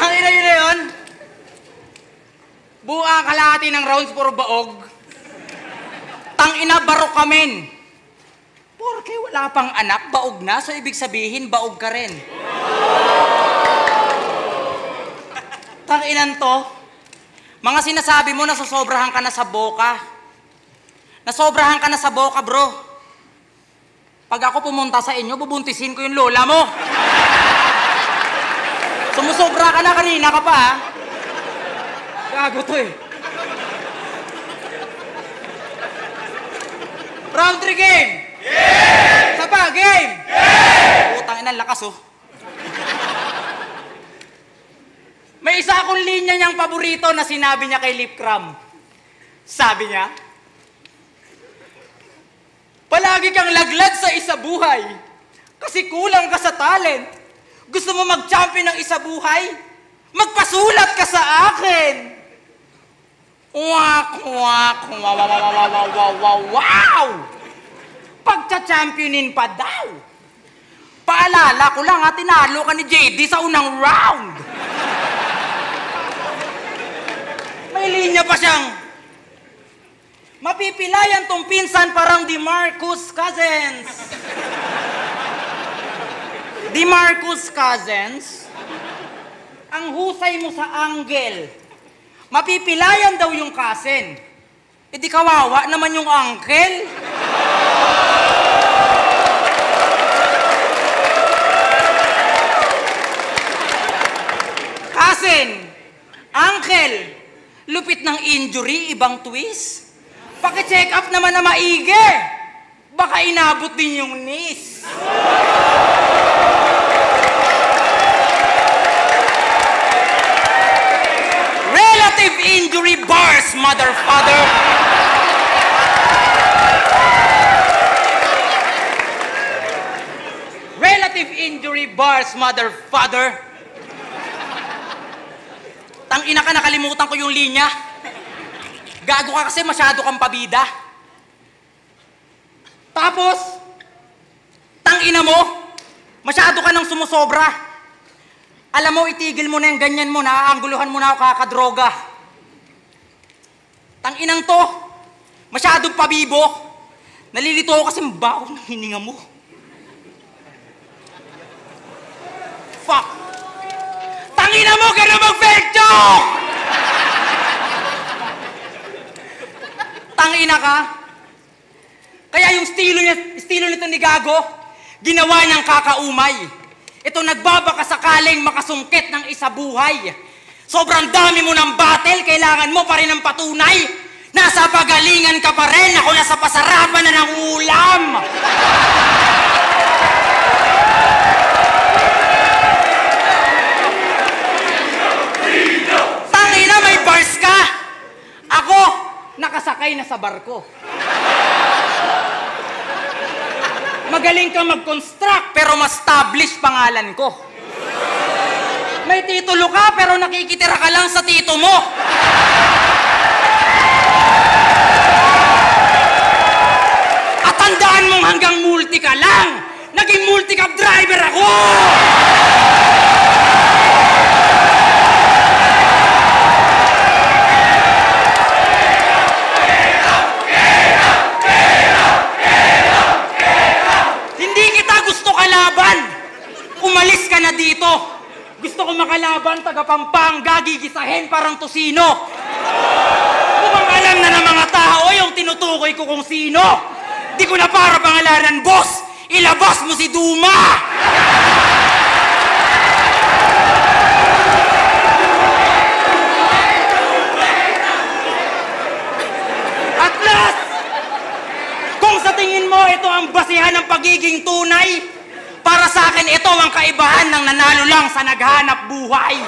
Tangina yun na yun. Buang kalahati ng rounds, puro baog. Tangina, barok kamin. Porke wala pang anak, baog na. So, ibig sabihin, baog ka rin. Tanginan to. Mga sinasabi mo, nasosobrahan ka na sa boka. Nasobrahan ka na sa boka, bro. Pag ako pumunta sa inyo, bubuntisin ko yung lola mo. Sumusobra ka na, kanina ka pa, ha? Gago to, eh. Round 3 game! Game! Isa pa, game! Game! Putang ina, lakas, oh. May isa akong linya niyang paborito na sinabi niya kay Lip Cram. Sabi niya, palagi kang laglad sa isa buhay kasi kulang ka sa talent. Gusto mo mag-champion ng isa buhay? Magpasulat ka sa akin! Wak, wak, wow, wow, wow, wow, wow, wow, wow! Pagcha-championin pa daw. Paalala ko lang, ha, tinalo ka ni JD sa unang round. May linya pa siyang, mapipilayan tong pinsan parang DeMarcus Cousins. DeMarcus Cousins, ang husay mo sa angle. Mapipilayan daw yung cousin. E di kawawa naman yung uncle. Cousin, uncle, lupit ng injury, ibang twist. Paki-check up naman na maigi. Baka inabot din yung knees. Relative injury bars, mother, father. Relative injury bars, mother, father. Tangina ka, nakalimutan ko yung linya. Gago ka kasi masyado kang pabida. Tapos, tangina mo, masyado ka nang sumusobra. Alam mo, itigil mo na yung ganyan mo, naaangguluhan mo na ako kakadroga. Tanginang to, masyadong pabibo. Nalilito ako kasi mabaho ng hininga mo. Fuck! Tangina mo, gano'n mag-fake joke! Tangina ka? Kaya yung estilo nito ni Gago, ginawa niyang kakaumay. Ito nagbabaka sakaling makasungkit ng isa buhay. Sobrang dami mo ng battle, kailangan mo pa rin ng patunay. Nasa pagalingan ka pa rin, ako nasa pasarapan na ng ulam. Tangina, may bars ka. Ako, nakasakay na sa barko. Magaling kang mag-construct, pero ma-establish pangalan ko. May titulo ka, pero nakikitira ka lang sa tito mo. At tandaan mong hanggang multi ka lang. Naging multi-cab driver ako! Umalis ka na dito. Gusto ko makalaban, taga Pampanga, gigisahin parang tosino. Mukhang alam na ng mga tao yung tinutukoy ko kung sino. Di ko na para pangalanan, boss. Ilabas mo si Duma. At last, kung sa tingin mo ito ang basihan ng pagiging tunay, para sa akin, ito ang kaibahan ng nanalo lang sa naghanap buhay.